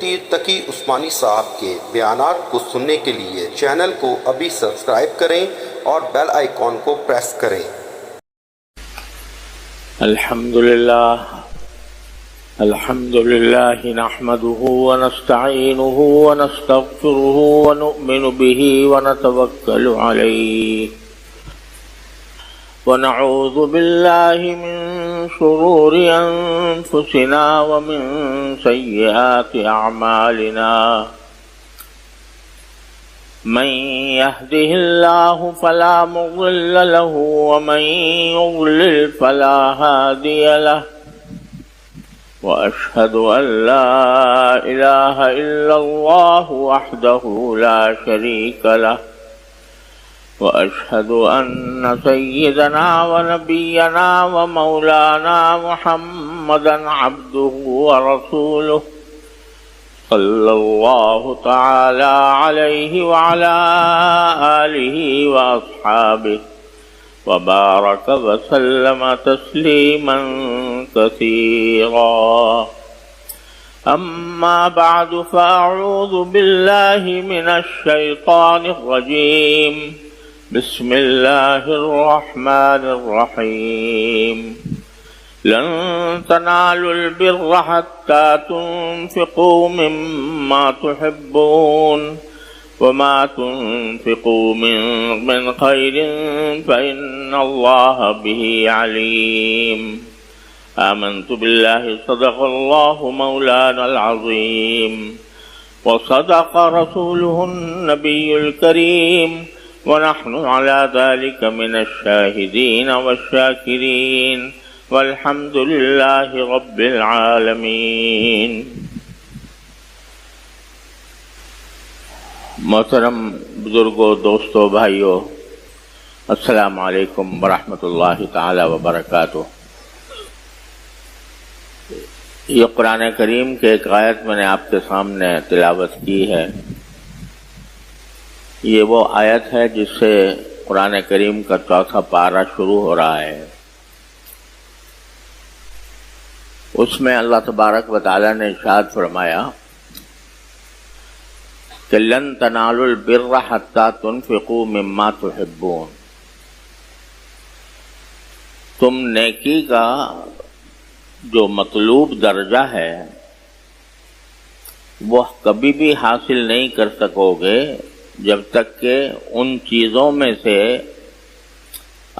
مفتی تقی عثمانی صاحب کے بیانات کو سننے کے لیے چینل کو ابھی سبسکرائب کریں اور بیل آئیکن کو پریس کریں۔ الحمد لله نحمده ونستعينه ونستغفره ونؤمن به ونتوكل عليه ونعوذ بالله من شرور أنفسنا ومن سيئات أعمالنا من يهده الله فلا مضل له ومن يضلل فلا هادي له وأشهد أن لا إله إلا الله وحده لا شريك له وأشهد أن سيدنا ونبينا ومولانا محمدا عبده ورسوله صلى الله تعالى عليه وعلى آله وأصحابه وبارك وسلم تسليما كثيرا أما بعد فأعوذ بالله من الشيطان الرجيم بسم الله الرحمن الرحيم لن تنالوا البر حتى تنفقوا مما تحبون وما تنفقوا من خير فإن الله به عليم آمنت بالله صدق الله مولانا العظيم وصدق رسوله النبي الكريم ونحن على ذلك من الشاهدين والشاكرين والحمد لله رب العالمين۔ محترم بزرگوں، دوستوں، بھائیوں، السلام علیکم ورحمۃ اللہ تعالی وبرکاتہ۔ یہ قرآن کریم کے ایک آیت میں نے آپ کے سامنے تلاوت کی ہے۔ یہ وہ آیت ہے جس سے قرآن کریم کا چوتھا پارہ شروع ہو رہا ہے۔ اس میں اللہ تبارک و تعالی نے ارشاد فرمایا کہ لن تنالوا البر حتى تنفقوا مما تحبون، تم نیکی کا جو مطلوب درجہ ہے وہ کبھی بھی حاصل نہیں کر سکو گے جب تک کہ ان چیزوں میں سے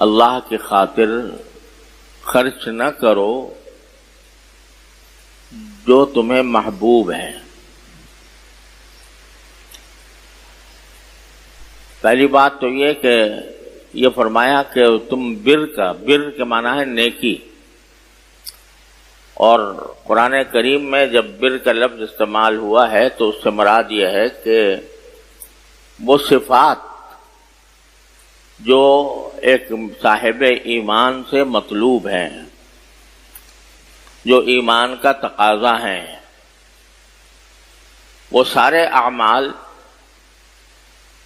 اللہ کی خاطر خرچ نہ کرو جو تمہیں محبوب ہیں۔ پہلی بات تو یہ کہ یہ فرمایا کہ تم بر کے معنی ہے نیکی، اور قرآن کریم میں جب بر کا لفظ استعمال ہوا ہے تو اس سے مراد یہ ہے کہ وہ صفات جو ایک صاحب ایمان سے مطلوب ہیں، جو ایمان کا تقاضا ہیں، وہ سارے اعمال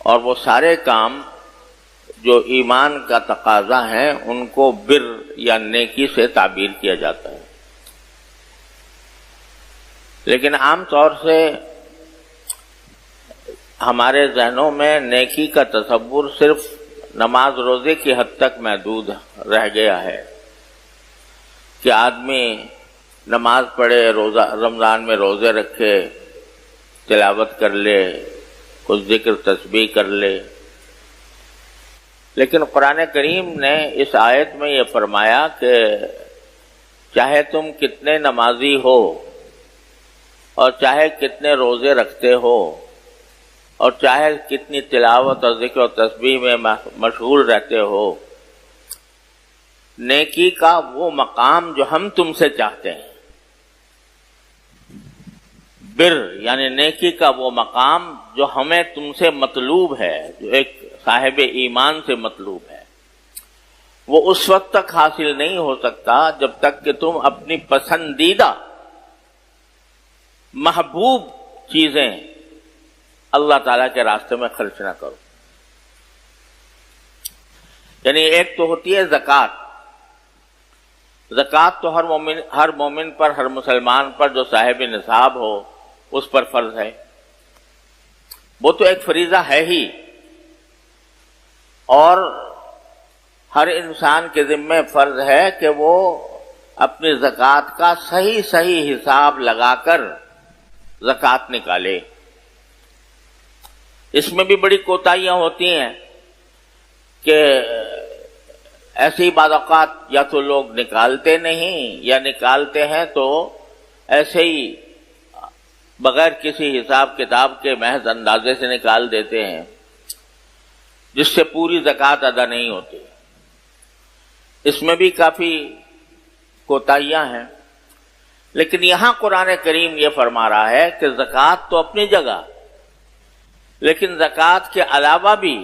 اور وہ سارے کام جو ایمان کا تقاضا ہیں ان کو بر یا نیکی سے تعبیر کیا جاتا ہے۔ لیکن عام طور سے ہمارے ذہنوں میں نیکی کا تصور صرف نماز روزے کی حد تک محدود رہ گیا ہے کہ آدمی نماز پڑھے، رمضان میں روزے رکھے، تلاوت کر لے، کچھ ذکر تسبیح کر لے۔ لیکن قرآن کریم نے اس آیت میں یہ فرمایا کہ چاہے تم کتنے نمازی ہو اور چاہے کتنے روزے رکھتے ہو اور چاہے کتنی تلاوت اور ذکر و تسبیح میں مشغول رہتے ہو، نیکی کا وہ مقام جو ہم تم سے چاہتے ہیں، بر یعنی نیکی کا وہ مقام جو ہمیں تم سے مطلوب ہے، جو ایک صاحب ایمان سے مطلوب ہے، وہ اس وقت تک حاصل نہیں ہو سکتا جب تک کہ تم اپنی پسندیدہ محبوب چیزیں اللہ تعالیٰ کے راستے میں خرچ نہ کرو۔ یعنی ایک تو ہوتی ہے زکوٰۃ۔ زکوٰۃ تو ہر مومن پر، ہر مسلمان پر جو صاحب نصاب ہو اس پر فرض ہے، وہ تو ایک فریضہ ہے ہی، اور ہر انسان کے ذمہ فرض ہے کہ وہ اپنی زکوٰۃ کا صحیح حساب لگا کر زکوٰۃ نکالے۔ اس میں بھی بڑی کوتاہیاں ہوتی ہیں کہ ایسے ہی بعض اوقات یا تو لوگ نکالتے نہیں، یا نکالتے ہیں تو ایسے ہی بغیر کسی حساب کتاب کے محض اندازے سے نکال دیتے ہیں، جس سے پوری زکوٰۃ ادا نہیں ہوتی۔ اس میں بھی کافی کوتاہیاں ہیں، لیکن یہاں قرآن کریم یہ فرما رہا ہے کہ زکوٰۃ تو اپنی جگہ، لیکن زکوٰۃ کے علاوہ بھی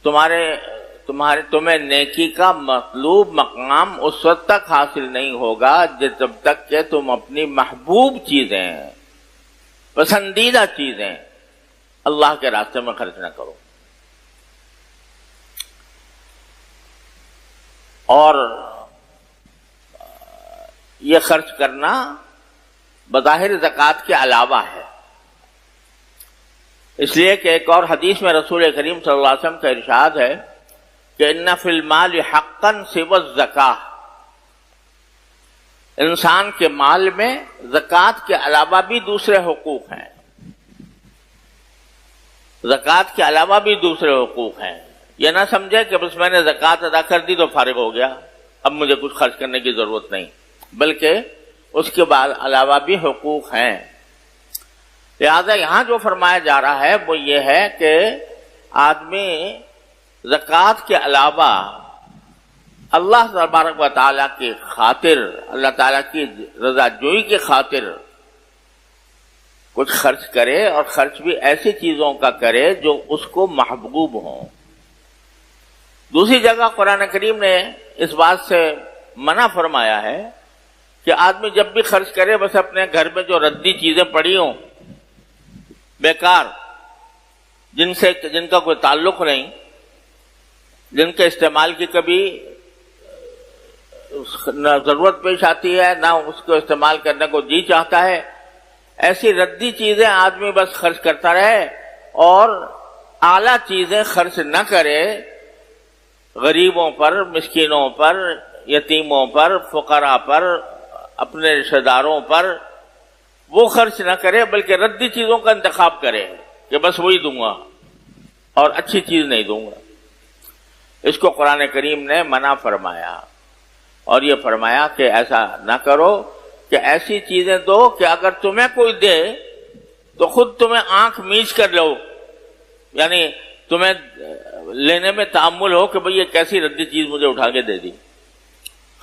تمہیں نیکی کا مطلوب مقام اس وقت تک حاصل نہیں ہوگا جب تک کہ تم اپنی محبوب چیزیں، پسندیدہ چیزیں اللہ کے راستے میں خرچ نہ کرو۔ اور یہ خرچ کرنا بظاہر زکوٰۃ کے علاوہ ہے، اس لیے کہ ایک اور حدیث میں رسول کریم صلی اللہ علیہ وسلم کا ارشاد ہے کہ ان فی المال حقا سوی الزکاۃ، انسان کے مال میں زکوٰۃ کے علاوہ بھی دوسرے حقوق ہیں، زکوٰۃ کے علاوہ بھی دوسرے حقوق ہیں۔ یہ نہ سمجھے کہ بس میں نے زکوٰۃ ادا کر دی تو فارغ ہو گیا، اب مجھے کچھ خرچ کرنے کی ضرورت نہیں، بلکہ اس کے بعد علاوہ بھی حقوق ہیں۔ لہذا یہاں جو فرمایا جا رہا ہے وہ یہ ہے کہ آدمی زکوٰۃ کے علاوہ اللہ تبارک و تعالیٰ کی خاطر، اللہ تعالیٰ کی رضا جوئی کی خاطر کچھ خرچ کرے، اور خرچ بھی ایسی چیزوں کا کرے جو اس کو محبوب ہوں۔ دوسری جگہ قرآن کریم نے اس بات سے منع فرمایا ہے کہ آدمی جب بھی خرچ کرے بس اپنے گھر میں جو ردی چیزیں پڑی ہوں، بیکار، جن کا کوئی تعلق نہیں، جن کے استعمال کی کبھی نہ ضرورت پیش آتی ہے نہ اس کو استعمال کرنے کو جی چاہتا ہے، ایسی ردی چیزیں آدمی بس خرچ کرتا رہے اور اعلیٰ چیزیں خرچ نہ کرے، غریبوں پر، مسکینوں پر، یتیموں پر، فقراء پر، اپنے رشتہ داروں پر وہ خرچ نہ کرے، بلکہ ردی چیزوں کا انتخاب کرے کہ بس وہی دوں گا اور اچھی چیز نہیں دوں گا۔ اس کو قرآن کریم نے منع فرمایا، اور یہ فرمایا کہ ایسا نہ کرو کہ ایسی چیزیں دو کہ اگر تمہیں کوئی دے تو خود تمہیں آنکھ میچ کر لو، یعنی تمہیں لینے میں تأمل ہو کہ بھئی یہ کیسی ردی چیز مجھے اٹھا کے دے دی،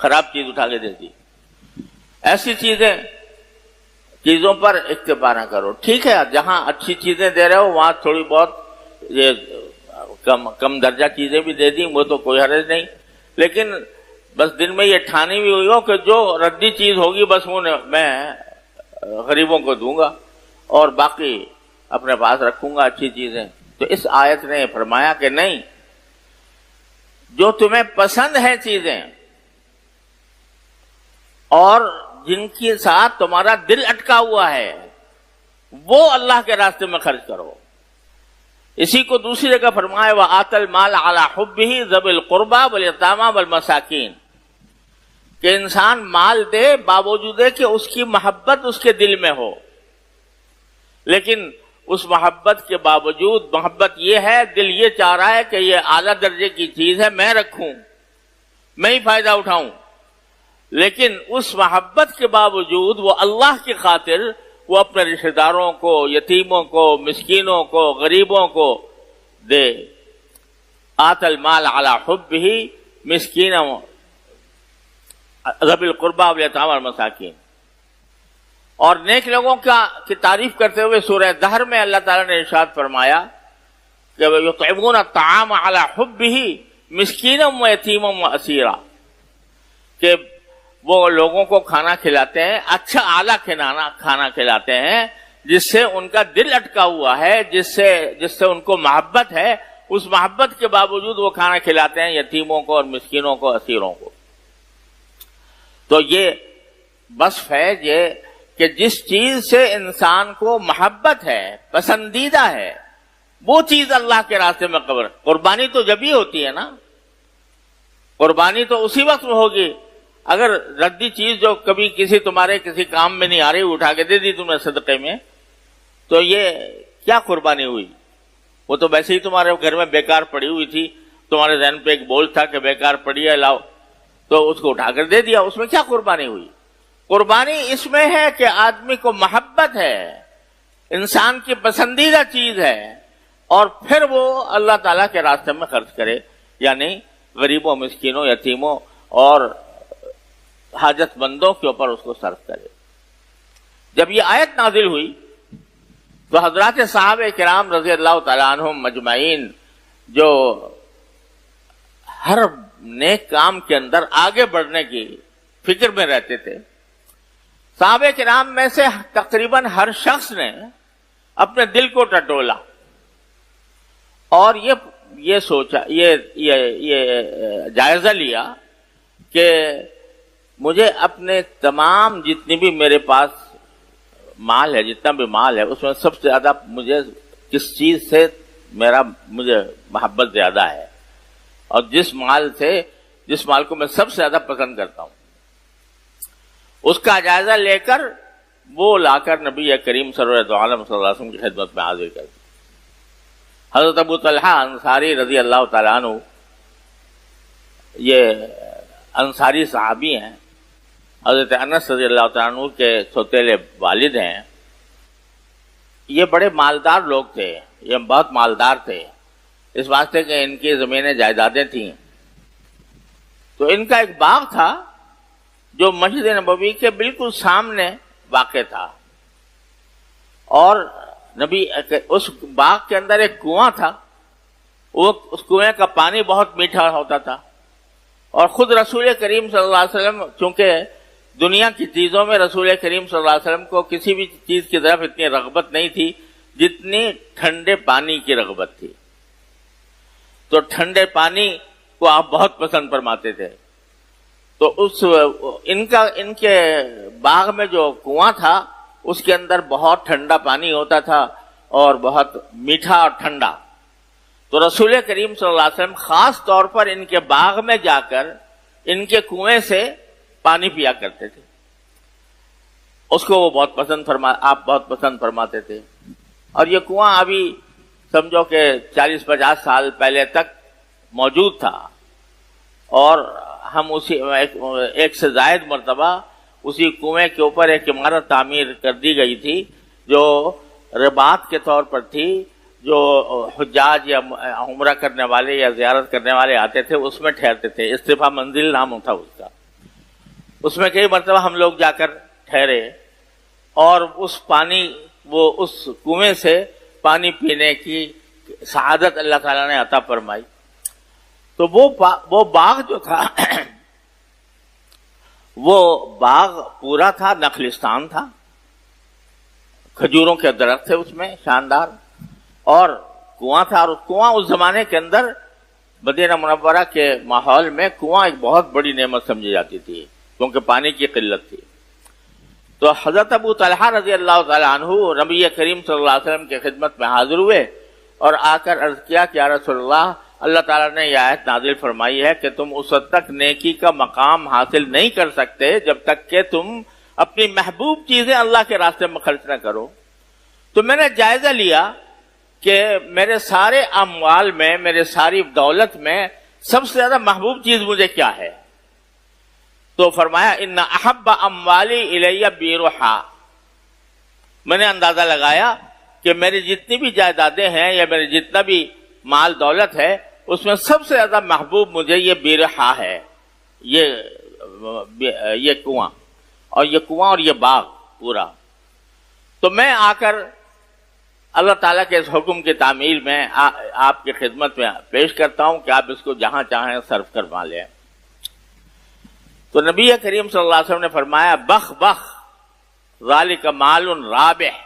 خراب چیز اٹھا کے دے دی۔ ایسی چیزوں پر اکتفا نہ کرو۔ ٹھیک ہے، جہاں اچھی چیزیں دے رہے ہو وہاں تھوڑی بہت یہ کم درجہ چیزیں بھی دے دیں، وہ تو کوئی حرج نہیں، لیکن بس دن میں یہ ٹھانی بھی ہوئی ہو کہ جو ردی چیز ہوگی بس وہ میں غریبوں کو دوں گا اور باقی اپنے پاس رکھوں گا اچھی چیزیں۔ تو اس آیت نے فرمایا کہ نہیں، جو تمہیں پسند ہے چیزیں اور جن کے ساتھ تمہارا دل اٹکا ہوا ہے وہ اللہ کے راستے میں خرچ کرو۔ اسی کو دوسری جگہ فرمایا وَآتَ الْمَالَ عَلَى حُبِّهِ ذَوِي الْقُرْبَى وَالْيَتَامَى وَالْمَسَاكِينَ، کہ انسان مال دے باوجود کہ اس کی محبت اس کے دل میں ہو، لیکن اس محبت کے باوجود محبت یہ ہے، دل یہ چاہ رہا ہے کہ یہ اعلیٰ درجے کی چیز ہے، میں رکھوں، میں ہی فائدہ اٹھاؤں، لیکن اس محبت کے باوجود وہ اللہ کی خاطر وہ اپنے رشتہ داروں کو، یتیموں کو، مسکینوں کو، غریبوں کو دے۔ آتَ المال علی حبہ مسکینا ذوی القربى والیتامی والمساکین۔ اور نیک لوگوں کی تعریف کرتے ہوئے سورہ دہر میں اللہ تعالیٰ نے ارشاد فرمایا کہ یطعمون الطعام علی حبہ مسکینا ویتیما واسیرا، کہ وہ لوگوں کو کھانا کھلاتے ہیں، اچھا اعلیٰ کھانا کھلاتے ہیں جس سے ان کا دل اٹکا ہوا ہے، جس سے ان کو محبت ہے، اس محبت کے باوجود وہ کھانا کھلاتے ہیں یتیموں کو اور مسکینوں کو، اسیروں کو۔ تو یہ وصف ہے یہ کہ جس چیز سے انسان کو محبت ہے، پسندیدہ ہے، وہ چیز اللہ کے راستے میں قربانی تو جب ہی ہوتی ہے نا، قربانی تو اسی وقت میں ہوگی۔ اگر ردی چیز جو کبھی تمہارے کسی کام میں نہیں آ رہی اٹھا کے دے دی تم نے صدقے میں، تو یہ کیا قربانی ہوئی؟ وہ تو ویسے ہی تمہارے گھر میں بیکار پڑی ہوئی تھی، تمہارے ذہن پہ ایک بول تھا کہ بیکار پڑی ہے لاؤ، تو اس کو اٹھا کر دے دیا، اس میں کیا قربانی ہوئی؟ قربانی اس میں ہے کہ آدمی کو محبت ہے، انسان کی پسندیدہ چیز ہے، اور پھر وہ اللہ تعالیٰ کے راستے میں خرچ کرے، یعنی غریبوں، مسکینوں، یتیموں اور حاجت مندوں کے اوپر اس کو صرف کرے۔ جب یہ آیت نازل ہوئی تو حضرات صحابہ کرام رضی اللہ تعالیٰ عنہم مجمعین، جو ہر نیک کام کے اندر آگے بڑھنے کی فکر میں رہتے تھے، صحابہ کرام میں سے تقریباً ہر شخص نے اپنے دل کو ٹٹولا اور یہ سوچا، یہ جائزہ لیا کہ مجھے اپنے تمام جتنی بھی میرے پاس مال ہے، جتنا بھی مال ہے، اس میں سب سے زیادہ مجھے کس چیز سے مجھے محبت زیادہ ہے، اور جس مال کو میں سب سے زیادہ پسند کرتا ہوں، اس کا جائزہ لے کر وہ لا کر نبی کریم سرور عالم صلی اللہ علیہ وسلم کی خدمت میں حاضر کر دی۔ حضرت ابو طلحہ انصاری رضی اللہ تعالیٰ عنہ، یہ انصاری صحابی ہیں، حضرت انس رضی اللہ تعالیٰ عنہ کے سوتیلے والد ہیں۔ یہ بڑے مالدار لوگ تھے، یہ بہت مالدار تھے، اس واسطے کہ ان کی زمینیں جائیدادیں تھیں۔ تو ان کا ایک باغ تھا جو مسجد نبوی کے بالکل سامنے واقع تھا، اور اس باغ کے اندر ایک کنواں تھا، اس کنویں کا پانی بہت میٹھا ہوتا تھا، اور خود رسول کریم صلی اللہ علیہ وسلم، چونکہ دنیا کی چیزوں میں رسول کریم صلی اللہ علیہ وسلم کو کسی بھی چیز کی طرف اتنی رغبت نہیں تھی جتنی ٹھنڈے پانی کی رغبت تھی، تو ٹھنڈے پانی کو آپ بہت پسند فرماتے تھے۔ تو ان کے باغ میں جو کنواں تھا اس کے اندر بہت ٹھنڈا پانی ہوتا تھا اور بہت میٹھا اور ٹھنڈا، تو رسول کریم صلی اللہ علیہ وسلم خاص طور پر ان کے باغ میں جا کر ان کے کنویں سے پانی پیا کرتے تھے، اس کو وہ آپ بہت پسند فرماتے تھے۔ اور یہ کنواں ابھی سمجھو کہ 40-50 سال پہلے تک موجود تھا، اور ہم ایک سے زائد مرتبہ اسی کنویں کے اوپر ایک عمارت تعمیر کر دی گئی تھی جو رباط کے طور پر تھی، جو حجاج یا عمرہ کرنے والے یا زیارت کرنے والے آتے تھے اس میں ٹھہرتے تھے، استفا منزل نام تھا اس کا۔ اس میں کئی مرتبہ ہم لوگ جا کر ٹھہرے، اور اس کنویں سے پانی پینے کی سعادت اللہ تعالیٰ نے عطا فرمائی۔ تو وہ باغ جو تھا وہ باغ پورا تھا، نخلستان تھا، کھجوروں کے درخت تھے اس میں شاندار، اور کنواں تھا، اور کنواں اس زمانے کے اندر مدینہ منورہ کے ماحول میں کنواں ایک بہت بڑی نعمت سمجھی جاتی تھی کیونکہ پانی کی قلت تھی۔ تو حضرت ابو طلحہ رضی اللہ تعالیٰ عنہ نبی کریم صلی اللہ علیہ وسلم کی خدمت میں حاضر ہوئے اور آ کر عرض کیا کہ یا رسول اللہ تعالیٰ نے یہ آیت نازل فرمائی ہے کہ تم اس وقت تک نیکی کا مقام حاصل نہیں کر سکتے جب تک کہ تم اپنی محبوب چیزیں اللہ کے راستے میں خرچ نہ کرو۔ تو میں نے جائزہ لیا کہ میرے سارے اموال میں، میرے ساری دولت میں سب سے زیادہ محبوب چیز مجھے کیا ہے؟ تو فرمایا ان احب اموالی الی بیرحا۔ میں نے اندازہ لگایا کہ میری جتنی بھی جائیدادیں ہیں یا میرے جتنا بھی مال دولت ہے اس میں سب سے زیادہ محبوب مجھے یہ بیرحا ہے، یہ کنواں اور یہ باغ پورا۔ تو میں آ کر اللہ تعالیٰ کے اس حکم کی تعمیل میں آپ کی خدمت میں پیش کرتا ہوں کہ آپ اس کو جہاں چاہیں صرف کروا لیں۔ تو نبی کریم صلی اللہ علیہ وسلم نے فرمایا بخ بخ ذالک مال رابح،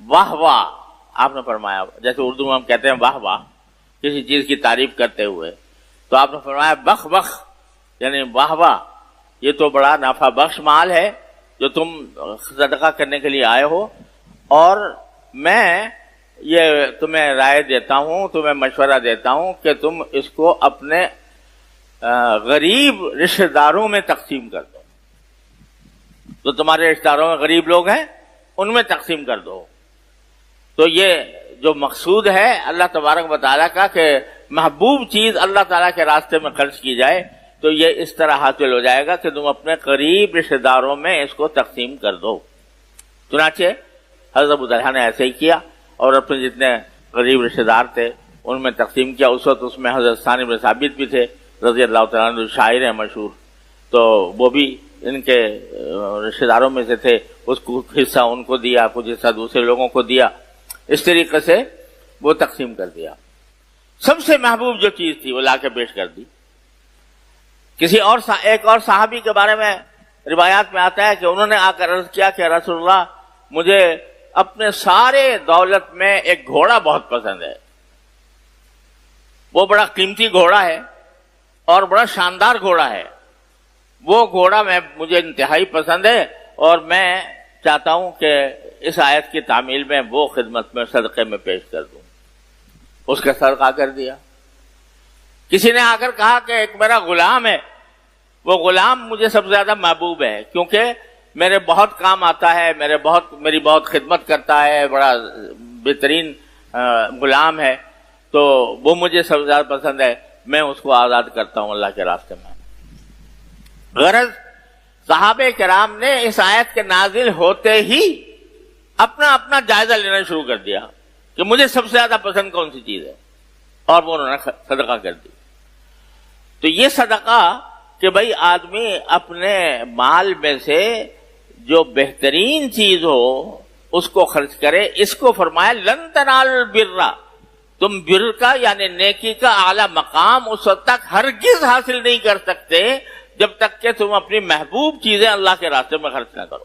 واہ واہ، آپ نے فرمایا جیسے اردو میں ہم کہتے ہیں واہ واہ کسی چیز کی تعریف کرتے ہوئے، تو آپ نے فرمایا بخ بخ یعنی واہ واہ، یہ تو بڑا نفع بخش مال ہے، جو تم صدقہ کرنے کے لیے آئے ہو، اور میں یہ تمہیں رائے دیتا ہوں، تمہیں مشورہ دیتا ہوں کہ تم اس کو اپنے غریب رشتہ داروں میں تقسیم کر دو. تو تمہارے رشتہ داروں میں غریب لوگ ہیں، ان میں تقسیم کر دو. تو یہ جو مقصود ہے اللہ تبارک و تعالیٰ کا کہ محبوب چیز اللہ تعالیٰ کے راستے میں خرچ کی جائے، تو یہ اس طرح حاصل ہو جائے گا کہ تم اپنے قریب رشتہ داروں میں اس کو تقسیم کر دو. چنانچہ حضرت ابو طلحہ نے ایسے ہی کیا اور اپنے جتنے غریب رشتہ دار تھے ان میں تقسیم کیا. اس وقت اس میں حضرت ثانی بن ثابت بھی تھے رضی اللہ تعالیٰ عنہ، شاعر ہیں مشہور، تو وہ بھی ان کے رشتہ داروں میں سے تھے. اس کو حصہ ان کو دیا، کچھ حصہ دوسرے لوگوں کو دیا. اس طریقے سے وہ تقسیم کر دیا. سب سے محبوب جو چیز تھی وہ لا کے پیش کر دی. ایک اور صحابی کے بارے میں روایات میں آتا ہے کہ انہوں نے آ کر عرض کیا کہ رسول اللہ، مجھے اپنے سارے دولت میں ایک گھوڑا بہت پسند ہے. وہ بڑا قیمتی گھوڑا ہے اور بڑا شاندار گھوڑا ہے. وہ گھوڑا مجھے انتہائی پسند ہے اور میں چاہتا ہوں کہ اس آیت کی تعمیل میں وہ خدمت میں صدقے میں پیش کر دوں. اس کا صدقہ کر دیا. کسی نے آ کر کہا کہ ایک میرا غلام ہے، وہ غلام مجھے سب سے زیادہ محبوب ہے کیونکہ میرے بہت کام آتا ہے، میری بہت خدمت کرتا ہے، بڑا بہترین غلام ہے، تو وہ مجھے سب سے زیادہ پسند ہے، میں اس کو آزاد کرتا ہوں اللہ کے راستے میں. غرض صحابہ کرام نے اس آیت کے نازل ہوتے ہی اپنا جائزہ لینا شروع کر دیا کہ مجھے سب سے زیادہ پسند کون سی چیز ہے، اور وہ انہوں نے صدقہ کر دی. تو یہ صدقہ کہ بھئی آدمی اپنے مال میں سے جو بہترین چیز ہو اس کو خرچ کرے، اس کو فرمایا لن تنالوا البر، تم بر کا یعنی نیکی کا اعلیٰ مقام اس وقت تک ہرگز حاصل نہیں کر سکتے جب تک کہ تم اپنی محبوب چیزیں اللہ کے راستے میں خرچ نہ کرو.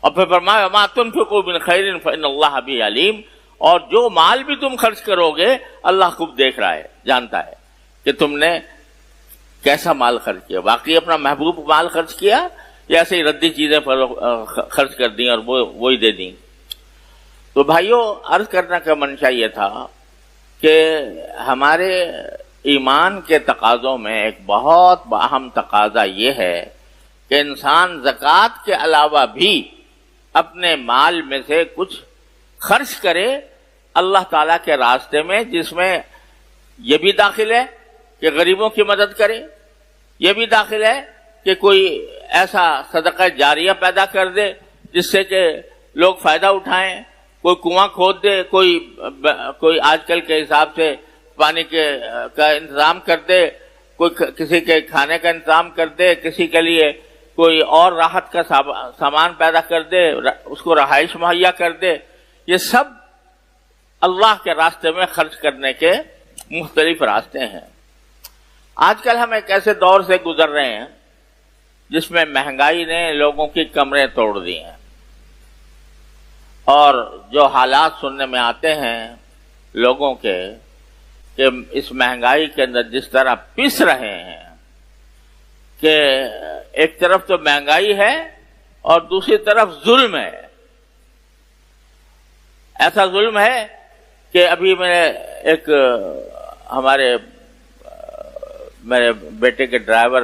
اور پھر فرمایا وما تنفقوا من خیر فإن اللہ بہ علیم، اور جو مال بھی تم خرچ کرو گے اللہ خوب دیکھ رہا ہے، جانتا ہے کہ تم نے کیسا مال خرچ کیا. واقعی اپنا محبوب مال خرچ کیا یا ایسے ہی ردی چیزیں خرچ کر دیں اور وہی دے دیں. تو بھائیوں، عرض کرنے کا منشا یہ تھا کہ ہمارے ایمان کے تقاضوں میں ایک بہت اہم تقاضا یہ ہے کہ انسان زکوٰۃ کے علاوہ بھی اپنے مال میں سے کچھ خرچ کرے اللہ تعالیٰ کے راستے میں، جس میں یہ بھی داخل ہے کہ غریبوں کی مدد کرے، یہ بھی داخل ہے کہ کوئی ایسا صدقہ جاریہ پیدا کر دے جس سے کہ لوگ فائدہ اٹھائیں، کوئی کنواں کھود دے، کوئی آج کل کے حساب سے پانی کا انتظام کر دے، کوئی کسی کے کھانے کا انتظام کر دے، کسی کے لیے کوئی اور راحت کا سامان پیدا کر دے، اس کو رہائش مہیا کر دے. یہ سب اللہ کے راستے میں خرچ کرنے کے مختلف راستے ہیں. آج کل ہم ایک ایسے دور سے گزر رہے ہیں جس میں مہنگائی نے لوگوں کی کمریں توڑ دی ہیں، اور جو حالات سننے میں آتے ہیں لوگوں کے کہ اس مہنگائی کے اندر جس طرح پس رہے ہیں کہ ایک طرف تو مہنگائی ہے اور دوسری طرف ظلم ہے. ایسا ظلم ہے کہ ابھی میرے بیٹے کے ڈرائیور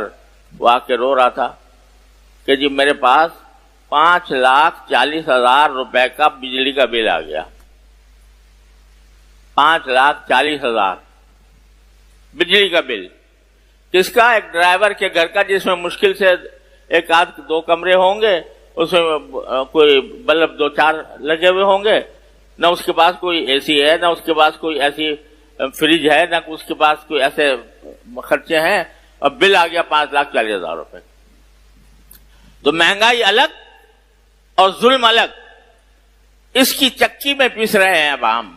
وہ آ کے رو رہا تھا کہ جی میرے پاس 5,40,000 روپے کا بجلی کا بل آ گیا. 5,40,000 بجلی کا بل. کس کا؟ ایک ڈرائیور کے گھر کا، جس میں مشکل سے ایک آدھ 2 کمرے ہوں گے، اس میں کوئی بلب 2-4 لگے ہوئے ہوں گے، نہ اس کے پاس کوئی اے سی ہے، نہ اس کے پاس کوئی ایسی فریج ہے، نہ اس کے پاس کوئی ایسے خرچے ہیں، اور بل آ گیا 5,40,000 روپے. تو مہنگائی الگ اور ظلم الگ، اس کی چکی میں پیس رہے ہیں اب ہم.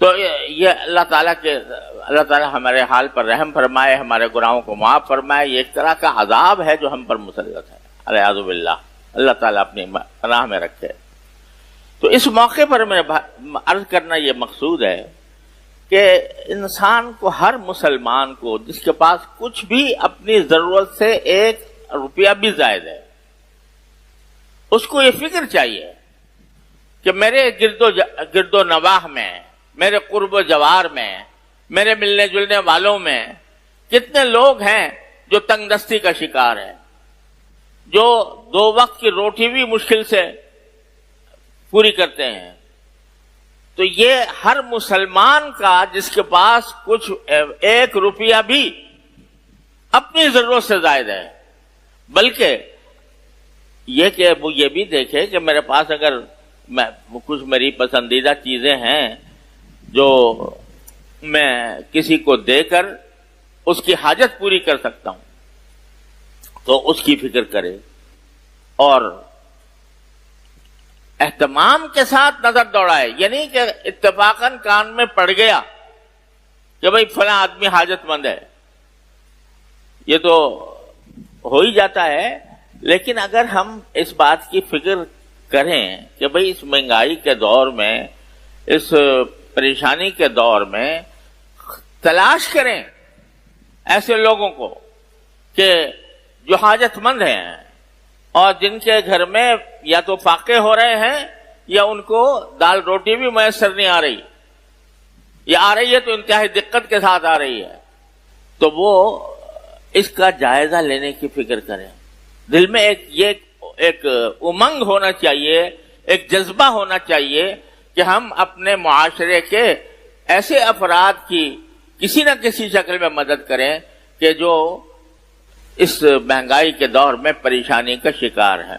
تو یہ اللہ تعالیٰ ہمارے حال پر رحم فرمائے، ہمارے گناہوں کو معاف فرمائے. یہ ایک طرح کا عذاب ہے جو ہم پر مسلط ہے، الیاذ باللہ. اللہ تعالیٰ اپنی پناہ میں رکھے. تو اس موقع پر میں عرض کرنا یہ مقصود ہے کہ انسان کو، ہر مسلمان کو جس کے پاس کچھ بھی اپنی ضرورت سے 1 روپیہ بھی زائد ہے، اس کو یہ فکر چاہیے کہ میرے گرد و نواح میں، میرے قرب و جوار میں، میرے ملنے جلنے والوں میں کتنے لوگ ہیں جو تنگ دستی کا شکار ہیں، جو 2 وقت کی روٹی بھی مشکل سے پوری کرتے ہیں. تو یہ ہر مسلمان کا جس کے پاس کچھ 1 روپیہ بھی اپنی ضرورت سے زائد ہے، بلکہ یہ کہ وہ یہ بھی دیکھے کہ میرے پاس اگر کچھ میری پسندیدہ چیزیں ہیں جو میں کسی کو دے کر اس کی حاجت پوری کر سکتا ہوں تو اس کی فکر کرے، اور اہتمام کے ساتھ نظر دوڑائے. یعنی کہ اتفاقاً کان میں پڑ گیا کہ بھئی فلاں آدمی حاجت مند ہے، یہ تو ہو ہی جاتا ہے، لیکن اگر ہم اس بات کی فکر کریں کہ بھئی اس مہنگائی کے دور میں، اس پریشانی کے دور میں تلاش کریں ایسے لوگوں کو کہ جو حاجت مند ہیں اور جن کے گھر میں یا تو فاقے ہو رہے ہیں یا ان کو دال روٹی بھی میسر نہیں آ رہی، یا آ رہی ہے تو انتہائی دقت کے ساتھ آ رہی ہے، تو وہ اس کا جائزہ لینے کی فکر کریں. دل میں ایک امنگ ہونا چاہیے، ایک جذبہ ہونا چاہیے کہ ہم اپنے معاشرے کے ایسے افراد کی کسی نہ کسی شکل میں مدد کریں کہ جو اس مہنگائی کے دور میں پریشانی کا شکار ہے.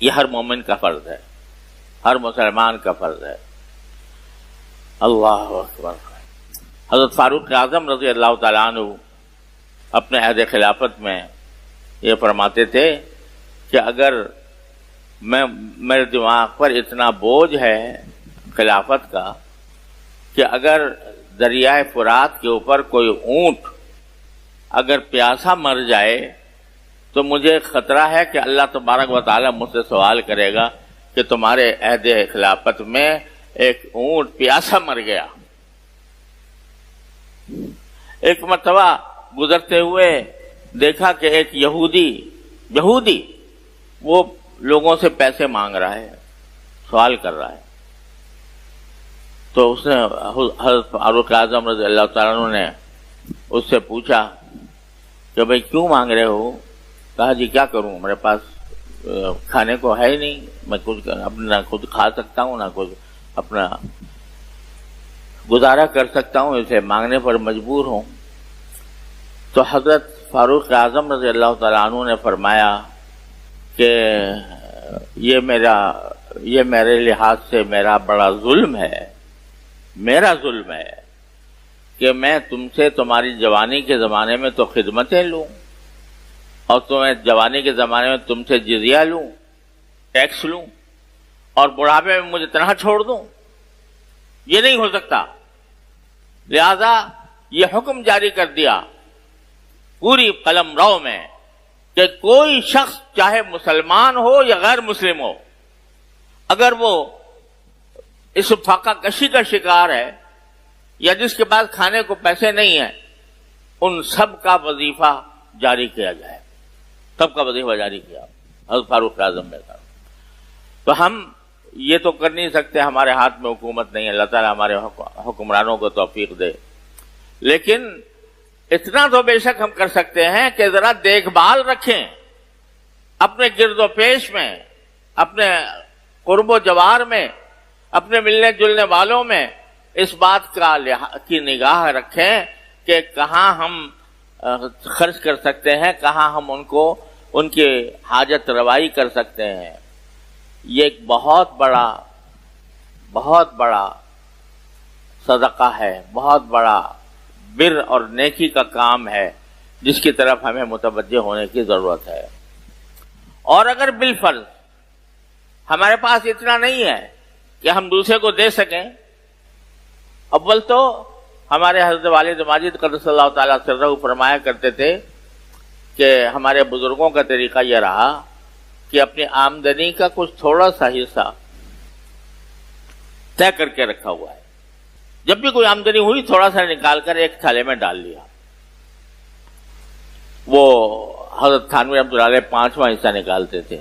یہ ہر مومن کا فرض ہے، ہر مسلمان کا فرض ہے. اللہ اکبر. حضرت فاروق اعظم رضی اللہ تعالیٰ عنہ اپنے عہد خلافت میں یہ فرماتے تھے کہ اگر میرے دماغ پر اتنا بوجھ ہے خلافت کا کہ اگر دریائے فرات کے اوپر کوئی اونٹ اگر پیاسا مر جائے تو مجھے خطرہ ہے کہ اللہ تبارک و تعالی مجھ سے سوال کرے گا کہ تمہارے عہد خلافت میں ایک اونٹ پیاسا مر گیا. ایک مرتبہ گزرتے ہوئے دیکھا کہ ایک یہودی وہ لوگوں سے پیسے مانگ رہا ہے، سوال کر رہا ہے. تو اس نے حضرت فاروق اعظم رضی اللہ تعالیٰ عنہ نے اس سے پوچھا کہ بھئی کیوں مانگ رہے ہو؟ کہا جی کیا کروں، میرے پاس کھانے کو ہے ہی نہیں، میں کچھ نہ خود کھا سکتا ہوں نہ کچھ اپنا گزارا کر سکتا ہوں، اسے مانگنے پر مجبور ہوں. تو حضرت فاروق اعظم رضی اللہ تعالیٰ عنہ نے فرمایا کہ یہ میرے لحاظ سے میرا بڑا ظلم ہے، میرا ظلم ہے کہ میں تم سے تمہاری جوانی کے زمانے میں تو خدمتیں لوں اور تمہیں جوانی کے زمانے میں تم سے جزیہ لوں، ٹیکس لوں، اور بڑھاپے میں مجھے تنہا چھوڑ دوں. یہ نہیں ہو سکتا. لہذا یہ حکم جاری کر دیا پوری قلم رو میں کہ کوئی شخص چاہے مسلمان ہو یا غیر مسلم ہو، اگر وہ اس فاقہ کشی کا شکار ہے یا جس کے پاس کھانے کو پیسے نہیں ہیں، ان سب کا وظیفہ جاری کیا جائے. سب کا وظیفہ جاری کیا حضرت فاروق اعظم نے کہا. تو ہم یہ تو کر نہیں سکتے، ہمارے ہاتھ میں حکومت نہیں ہے، اللہ تعالیٰ ہمارے حکمرانوں کو توفیق دے. لیکن اتنا تو بے شک ہم کر سکتے ہیں کہ ذرا دیکھ بھال رکھیں اپنے گرد و پیش میں، اپنے قرب و جوار میں، اپنے ملنے جلنے والوں میں اس بات کی نگاہ رکھیں کہ کہاں ہم خرچ کر سکتے ہیں، کہاں ہم ان کی حاجت روائی کر سکتے ہیں. یہ ایک بہت بڑا صدقہ ہے، بہت بڑا بر اور نیکی کا کام ہے جس کی طرف ہمیں متوجہ ہونے کی ضرورت ہے. اور اگر بالفرض ہمارے پاس اتنا نہیں ہے کہ ہم دوسرے کو دے سکیں، اول تو ہمارے حضرت والد ماجد قدس اللہ تعالیٰ سرہ فرمایا کرتے تھے کہ ہمارے بزرگوں کا طریقہ یہ رہا کہ اپنی آمدنی کا کچھ تھوڑا سا حصہ طے کر کے رکھا ہوا ہے. جب بھی کوئی آمدنی ہوئی تھوڑا سا نکال کر ایک تھالے میں ڈال لیا. وہ حضرت تھانوی رحمۃ اللہ علیہ 5واں حصہ نکالتے تھے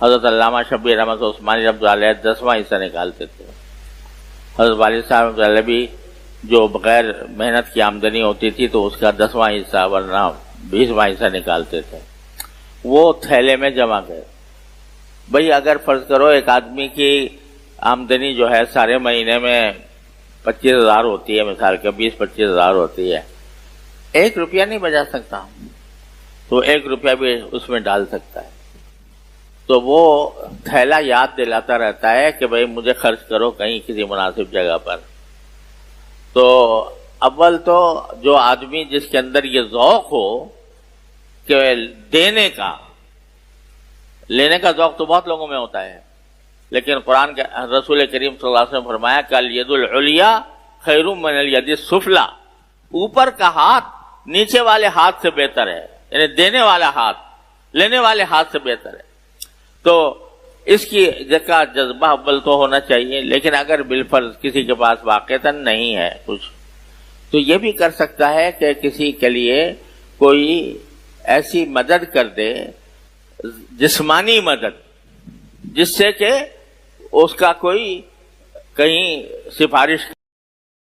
حضرت علامہ شبیر احمد عثمانی رحمۃ اللہ علیہ 10واں حصہ نکالتے تھے۔ حضرت والد صاحب رحمۃ اللہ بھی جو بغیر محنت کی آمدنی ہوتی تھی تو اس کا 10واں حصہ ورنہ 20واں حصہ نکالتے تھے، وہ تھیلے میں جمع کر۔ بھئی اگر فرض کرو ایک آدمی کی آمدنی جو ہے سارے مہینے میں 25,000 ہوتی ہے، مثال کے 20-25,000 ہوتی ہے، 1 روپیہ نہیں بچا سکتا تو 1 روپیہ بھی اس میں ڈال سکتا ہے، تو وہ تھیلا یاد دلاتا رہتا ہے کہ بھئی مجھے خرچ کرو کہیں کسی مناسب جگہ پر۔ تو اول تو جو آدمی جس کے اندر یہ ذوق ہو کہ دینے کا، لینے کا ذوق تو بہت لوگوں میں ہوتا ہے، لیکن قرآن کے رسول کریم صلی اللہ علیہ وسلم نے فرمایا کہ الید العلیا خیر من الید السفلی، اوپر کا ہاتھ نیچے والے ہاتھ سے بہتر ہے، یعنی دینے والا ہاتھ لینے والے ہاتھ سے بہتر ہے۔ تو اس کی کا جذبہ اول تو ہونا چاہیے، لیکن اگر بالفرض کسی کے پاس واقعتاً نہیں ہے کچھ تو یہ بھی کر سکتا ہے کہ کسی کے لیے کوئی ایسی مدد کر دے، جسمانی مدد، جس سے کہ اس کا کوئی کہیں سفارش